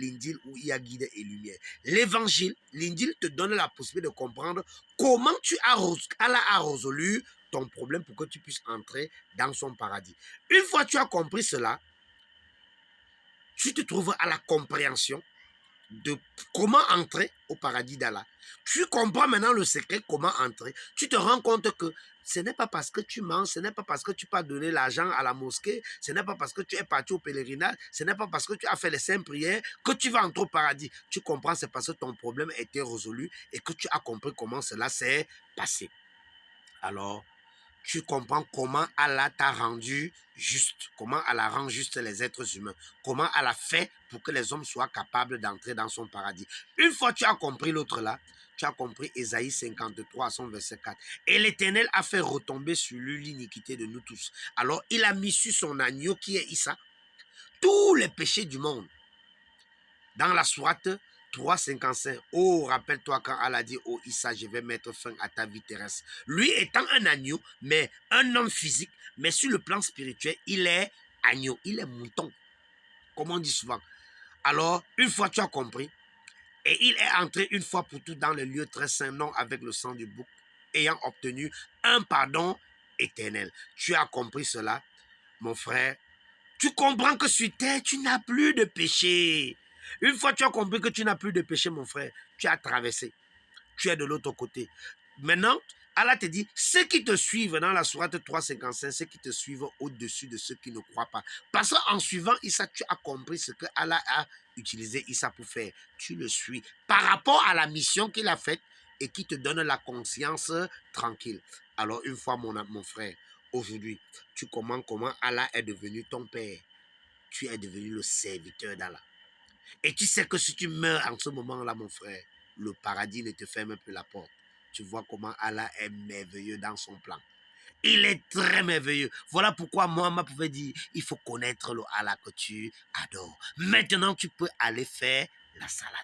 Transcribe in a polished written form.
l'Injil où il y a guide et lumière. L'évangile, l'Injil te donne la possibilité de comprendre comment Allah a résolu ton problème pour que tu puisses entrer dans son paradis. Une fois que tu as compris cela, tu te trouves à la compréhension de comment entrer au paradis d'Allah. Tu comprends maintenant le secret, comment entrer. Tu te rends compte que ce n'est pas parce que tu mens, ce n'est pas parce que tu peux donner l'argent à la mosquée, ce n'est pas parce que tu es parti au pèlerinage, ce n'est pas parce que tu as fait les saintes prières que tu vas entrer au paradis. Tu comprends, c'est parce que ton problème a été résolu et que tu as compris comment cela s'est passé. Alors, tu comprends comment Allah t'a rendu juste, comment Allah rend juste les êtres humains, comment Allah fait pour que les hommes soient capables d'entrer dans son paradis. Une fois que tu as compris l'autre là, tu as compris Ésaïe 53 à son verset 4. Et l'Éternel a fait retomber sur lui l'iniquité de nous tous. Alors il a mis sur son agneau qui est Issa tous les péchés du monde. Dans la sourate 3,55. Oh, rappelle-toi quand Allah dit, oh Issa, je vais mettre fin à ta vie terrestre. Lui étant un agneau, mais un homme physique, mais sur le plan spirituel, il est agneau, il est mouton, comme on dit souvent. Alors, une fois tu as compris, et il est entré une fois pour toutes dans le lieu très saint, non avec le sang du bouc, ayant obtenu un pardon éternel. Tu as compris cela, mon frère. Tu comprends que sur terre, tu n'as plus de péché. Une fois que tu as compris que tu n'as plus de péché, mon frère, tu as traversé. Tu es de l'autre côté. Maintenant, Allah te dit, ceux qui te suivent dans la sourate 355, ceux qui te suivent au-dessus de ceux qui ne croient pas. Parce qu'en suivant Issa, tu as compris ce que Allah a utilisé Issa pour faire. Tu le suis par rapport à la mission qu'il a faite et qui te donne la conscience tranquille. Alors, une fois, mon frère, aujourd'hui, tu comprends comment Allah est devenu ton père. Tu es devenu le serviteur d'Allah. Et tu sais que si tu meurs en ce moment-là, mon frère, le paradis ne te ferme plus la porte. Tu vois comment Allah est merveilleux dans son plan. Il est très merveilleux. Voilà pourquoi Mohammed pouvait dire, il faut connaître le Allah que tu adores. Maintenant, tu peux aller faire la salade.